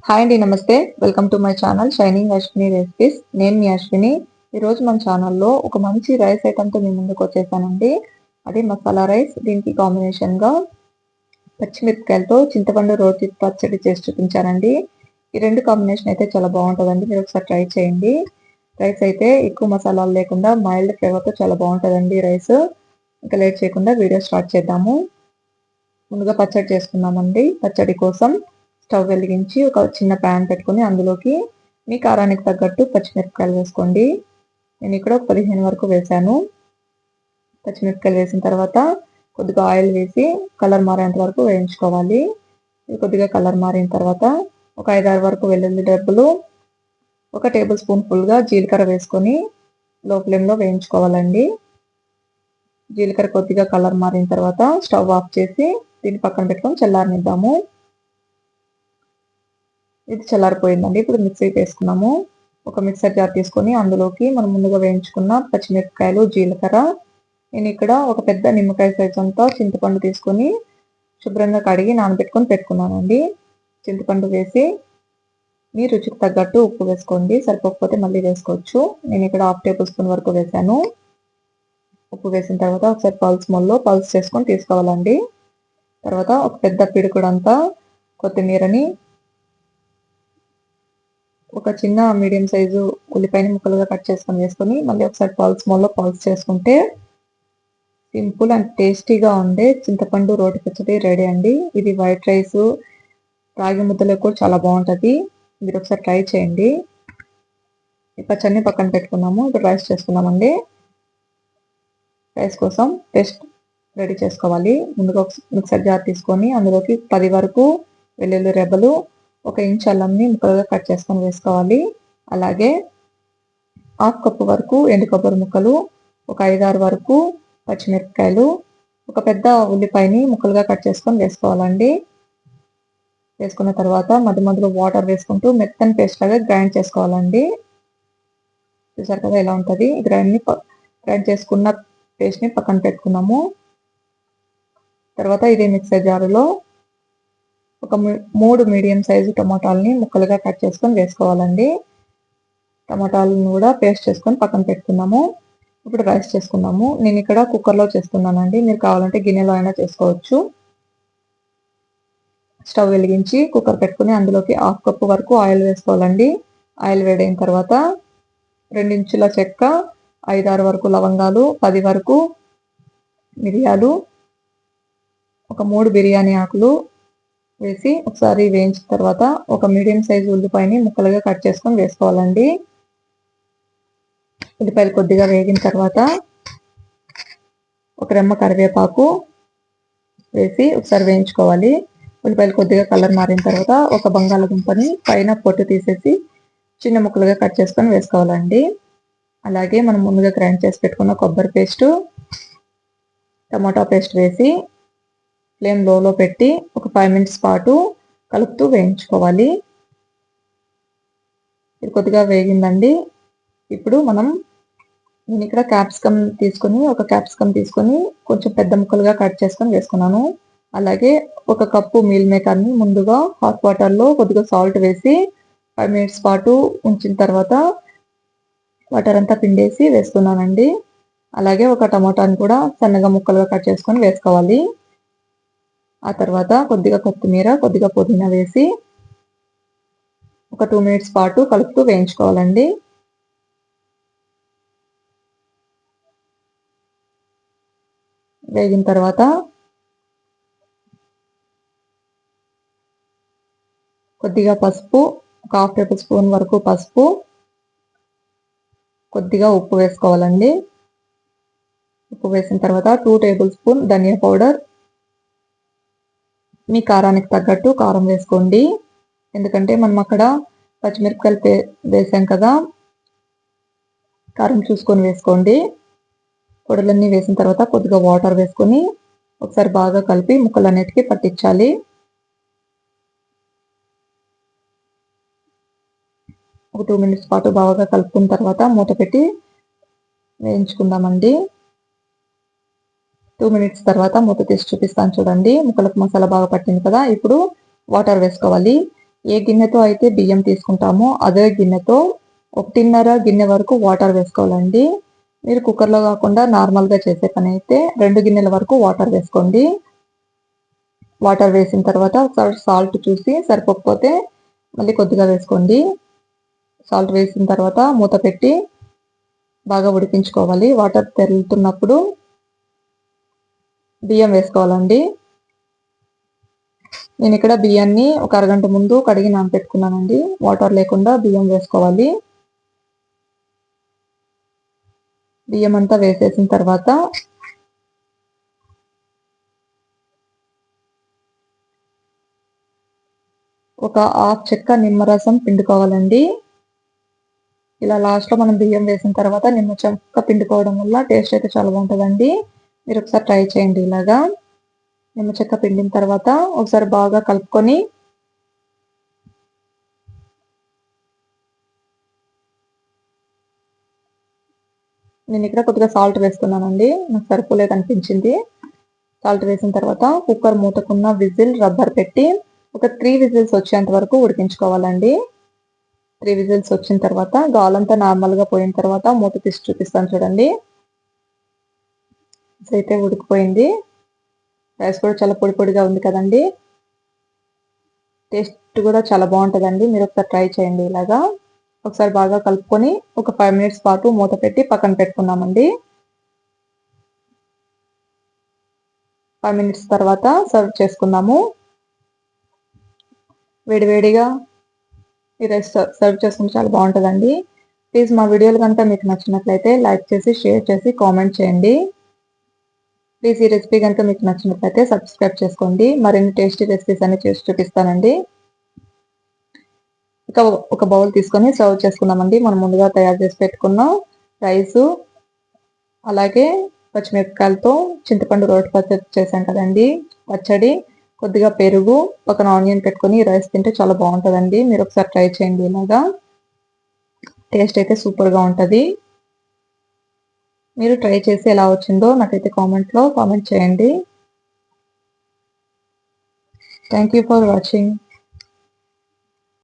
Hi అండి, నమస్తే. Welcome to my channel shining Ashwini recipes. నేను మీ అశ్విని. ఈరోజు మన ఛానల్లో ఒక మంచి రైస్ ఐటమ్తో మీ ముందుకు వచ్చేసానండి. అది మసాలా రైస్. దీనికి కాంబినేషన్గా పచ్చిమిరపకాయలతో చింతపండు రోటి పచ్చడి చేసి చూపించానండి. ఈ రెండు కాంబినేషన్ అయితే చాలా బాగుంటుందండి. మీరు ఒకసారి ట్రై చేయండి. రైస్ అయితే ఎక్కువ మసాలాలు లేకుండా మైల్డ్ ఫ్లేవర్తో చాలా బాగుంటుందండి రైస్. ఇంకా లేట్ చేయకుండా వీడియో స్టార్ట్ చేద్దాము. ముందుగా పచ్చడి చేసుకున్నామండి. పచ్చడి కోసం స్టవ్ వెలిగించి ఒక చిన్న ప్యాన్ పెట్టుకొని అందులోకి మీ కారానికి తగ్గట్టు పచ్చిమిరపకాయలు వేసుకోండి. నేను ఇక్కడ 15 వరకు వేసాను. పచ్చిమిరపకాయలు వేసిన తర్వాత కొద్దిగా ఆయిల్ వేసి కలర్ మారేంత వరకు వేయించుకోవాలి. ఇది కొద్దిగా కలర్ మారిన తర్వాత ఒక 5-6 వరకు వెల్లుల్లి రెబ్బలు, 1 టేబుల్ స్పూన్ ఫుల్గా జీలకర్ర వేసుకొని లో ఫ్లేమ్లో వేయించుకోవాలండి. జీలకర్ర కొద్దిగా కలర్ మారిన తర్వాత స్టవ్ ఆఫ్ చేసి దీన్ని పక్కన పెట్టుకొని చల్లారనిద్దాము. ఇది చల్లారిపోయిందండి. ఇప్పుడు మిక్సీకి వేసుకున్నాము. ఒక మిక్సర్ జార్ తీసుకొని అందులోకి మనం ముందుగా వేయించుకున్న పచ్చిమిరపకాయలు, జీలకర్ర, నేను ఇక్కడ ఒక పెద్ద నిమ్మకాయ సైజ్ అంతా చింతపండు తీసుకొని శుభ్రంగా కడిగి నానబెట్టుకొని పెట్టుకున్నానండి. చింతపండు వేసి మీ రుచికి తగ్గట్టు ఉప్పు వేసుకోండి. సరిపోకపోతే మళ్ళీ వేసుకోవచ్చు. నేను ఇక్కడ 1/2 టేబుల్ స్పూన్ వరకు వేసాను. ఉప్పు వేసిన తర్వాత ఒకసారి పల్స్ చేసుకొని తీసుకోవాలండి. తర్వాత ఒక పెద్ద పిడుకుడంతా కొత్తిమీరని, ఒక చిన్న మీడియం సైజు ఉల్లిపాయని ముక్కలుగా కట్ చేసుకొని వేసుకొని మళ్ళీ ఒకసారి పల్స్ చేసుకుంటే సింపుల్ అండ్ టేస్టీగా ఉండే చింతపండు రోటి పచ్చడి రెడీ అండి. ఇది వైట్ రైస్, రాగి ముద్దలో కూడా చాలా బాగుంటుంది. మీరు ఒకసారి ట్రై చేయండి. ఈ పచ్చడిని పక్కన పెట్టుకున్నాము. ఇప్పుడు రైస్ చేసుకున్నామండి. రైస్ కోసం పేస్ట్ రెడీ చేసుకోవాలి. ముందుగా ఒక మిక్సర్ జార్ తీసుకొని అందులోకి 10 వరకు వెల్లుల్లి రెబ్బలు, 1 ఇంచ్ అల్లంని ముక్కలుగా కట్ చేసుకొని వేసుకోవాలి. అలాగే 1/2 కప్పు వరకు ఎండు కొబ్బరి ముక్కలు, ఒక 5-6 వరకు పచ్చిమిరపకాయలు, ఒక పెద్ద ఉల్లిపాయని ముక్కలుగా కట్ చేసుకొని వేసుకోవాలండి. వేసుకున్న తర్వాత మధ్యలో వాటర్ వేసుకుంటూ మెత్తని పేస్ట్ లాగా గ్రైండ్ చేసుకోవాలండి. చూసారు కదా ఎలా ఉంటుంది. గ్రైండ్ చేసుకున్న పేస్ట్ని పక్కన పెట్టుకున్నాము. తర్వాత ఇదే మిక్సర్ జారులో ఒక 3 మీడియం సైజు టమాటాలని ముక్కలుగా కట్ చేసుకొని వేసుకోవాలండి. టమాటాలను కూడా పేస్ట్ చేసుకొని పక్కన పెట్టుకున్నాము. ఇప్పుడు రైస్ చేసుకున్నాము. నేను ఇక్కడ కుక్కర్లో చేస్తున్నానండి. మీరు కావాలంటే గిన్నెలో అయినా చేసుకోవచ్చు. స్టవ్ వెలిగించి కుక్కర్ పెట్టుకుని అందులోకి 1/2 కప్పు వరకు ఆయిల్ వేసుకోవాలండి. ఆయిల్ వేడైన తర్వాత 2 ఇంచుల చెక్క, 5-6 వరకు లవంగాలు, 10 వరకు మిరియాలు, ఒక 3 బిర్యానీ ఆకులు వేసి ఒకసారి వేయించిన తర్వాత ఒక మీడియం సైజు ఉల్లిపాయని ముక్కలుగా కట్ చేసుకొని వేసుకోవాలండి. ఉల్లిపాయలు కొద్దిగా వేగిన తర్వాత ఒక రెమ్మ కరివేపాకు వేసి ఒకసారి వేయించుకోవాలి. ఉల్లిపాయలు కొద్దిగా కలర్ మారిన తర్వాత ఒక బంగాళదుంపని పైన పొట్టు తీసేసి చిన్న ముక్కలుగా కట్ చేసుకొని వేసుకోవాలండి. అలాగే మనం ముందుగా గ్రైండ్ చేసి పెట్టుకున్న కొబ్బరి పేస్టు, టమాటా పేస్ట్ వేసి ఫ్లేమ్ లోలో పెట్టి ఒక 5 మినిట్స్ పాటు కలుపుతూ వేయించుకోవాలి. ఇది కొద్దిగా వేగిందండి. ఇప్పుడు నేను ఇక్కడ ఒక క్యాప్సికమ్ తీసుకొని కొంచెం పెద్ద ముక్కలుగా కట్ చేసుకొని వేసుకున్నాను. అలాగే 1 కప్పు మీల్ మేకర్ని ముందుగా హాట్ వాటర్లో కొద్దిగా సాల్ట్ వేసి 5 మినిట్స్ పాటు ఉంచిన తర్వాత వాటర్ అంతా పిండేసి వేస్తున్నానండి. అలాగే ఒక టమాటాని కూడా సన్నగా ముక్కలుగా కట్ చేసుకొని వేసుకోవాలి. ఆ తర్వాత కొద్దిగా కొత్తిమీర, కొద్దిగా పుదీనా వేసి ఒక 2 మినిట్స్ పాటు కలుపుతూ వేయించుకోవాలండి. వేగిన తర్వాత కొద్దిగా పసుపు, ఒక 1/2 టేబుల్ స్పూన్ వరకు పసుపు, కొద్దిగా ఉప్పు వేసుకోవాలండి. ఉప్పు వేసిన తర్వాత 2 టేబుల్ స్పూన్ ధనియా పౌడర్, మీ కారానికి తగ్గట్టు కారం వేసుకోండి. ఎందుకంటే మనం అక్కడ పచ్చిమిరపకాయలు వేసాం కదా, కారం చూసుకొని వేసుకోండి. పొడులన్నీ వేసిన తర్వాత కొద్దిగా వాటర్ వేసుకొని ఒకసారి బాగా కలిపి ముక్కలన్నిటికీ పట్టించాలి. ఒక 2 మినిట్స్ పాటు బాగా కలుపుకున్న తర్వాత మూత పెట్టి వేయించుకుందామండి. 2 మినిట్స్ తర్వాత మూత తీసి చూపిస్తాను చూడండి. ముక్కలకు మసాలా బాగా పట్టింది కదా. ఇప్పుడు వాటర్ వేసుకోవాలి. ఏ గిన్నెతో అయితే బియ్యం తీసుకుంటామో అదే గిన్నెతో 1.5 గిన్నె వరకు వాటర్ వేసుకోవాలండి. మీరు కుక్కర్లో కాకుండా నార్మల్గా చేసే పని అయితే 2 గిన్నెల వరకు వాటర్ వేసుకోండి. వాటర్ వేసిన తర్వాత ఒకసారి సాల్ట్ చూసి సరిపోకపోతే మళ్ళీ కొద్దిగా వేసుకోండి. సాల్ట్ వేసిన తర్వాత మూత పెట్టి బాగా ఉడికించుకోవాలి. వాటర్ తెరులుతున్నప్పుడు బియ్యం వేసుకోవాలండి. నేను ఇక్కడ బియ్యాన్ని ఒక అరగంట ముందు కడిగి నానబెట్టుకున్నానండి. వాటర్ లేకుండా బియ్యం వేసుకోవాలి. బియ్యం అంతా వేసేసిన తర్వాత ఒక హాఫ్ చెక్క నిమ్మరసం పిండుకోవాలండి. ఇలా లాస్ట్లో మనం బియ్యం వేసిన తర్వాత నిమ్మ చెక్క పిండుకోవడం వల్ల టేస్ట్ అయితే చాలా బాగుంటుందండి. మీరు ఒకసారి ట్రై చేయండి ఇలాగా. నిమ్మ చెక్క పిండిన తర్వాత ఒకసారి బాగా కలుపుకొని నేను ఇక్కడ కొద్దిగా సాల్ట్ వేస్తున్నానండి. నాకు సరిపోలేదు అనిపించింది. సాల్ట్ వేసిన తర్వాత కుక్కర్ మూతకున్న విజిల్ రబ్బర్ పెట్టి ఒక 3 విజిల్స్ వచ్చేంత వరకు ఉడికించుకోవాలండి. 3 విజిల్స్ వచ్చిన తర్వాత గాలంతా నార్మల్గా పోయిన తర్వాత మూత తీసి చూపిస్తాను చూడండి. అయితే ఉడికిపోయింది. రైస్ కూడా చాలా పొడి పొడిగా ఉంది కదండి. టేస్ట్ కూడా చాలా బాగుంటుందండి. మీరు ఒకసారి ట్రై చేయండి ఇలాగా. ఒకసారి బాగా కలుపుకొని ఒక 5 మినిట్స్ పాటు మూత పెట్టి పక్కన పెట్టుకున్నామండి. 5 మినిట్స్ తర్వాత సర్వ్ చేసుకుందాము. వేడివేడిగా ఈ రైస్ సర్వ్ చేసుకుంటే చాలా బాగుంటుందండి. ప్లీజ్ మా వీడియోలు కనుక మీకు నచ్చినట్లయితే లైక్ చేసి, షేర్ చేసి, కామెంట్ చేయండి. ప్లీజ్ ఈ రెసిపీ కనుక మీకు నచ్చినట్లయితే సబ్స్క్రైబ్ చేసుకోండి. మరిన్ని టేస్టీ రెసిపీస్ అన్ని చేసి చూపిస్తానండి. ఇక ఒక బౌల్ తీసుకొని సర్వ్ చేసుకుందామండి. మనం ముందుగా తయారు చేసి పెట్టుకున్న రైసు, అలాగే పచ్చిమిరపకాయలతో చింతపండు రోటి పచ్చడి చేశాం కదండి పచ్చడి, కొద్దిగా పెరుగు, పక్కన ఆనియన్ పెట్టుకొని రైస్ తింటే చాలా బాగుంటుందండి. మీరు ఒకసారి ట్రై చేయండి ఇలాగా. టేస్ట్ అయితే సూపర్గా ఉంటుంది. మీరు ట్రై చేసి ఎలా వచ్చిందో నాకైతే కామెంట్ చేయండి. Thank you for watching.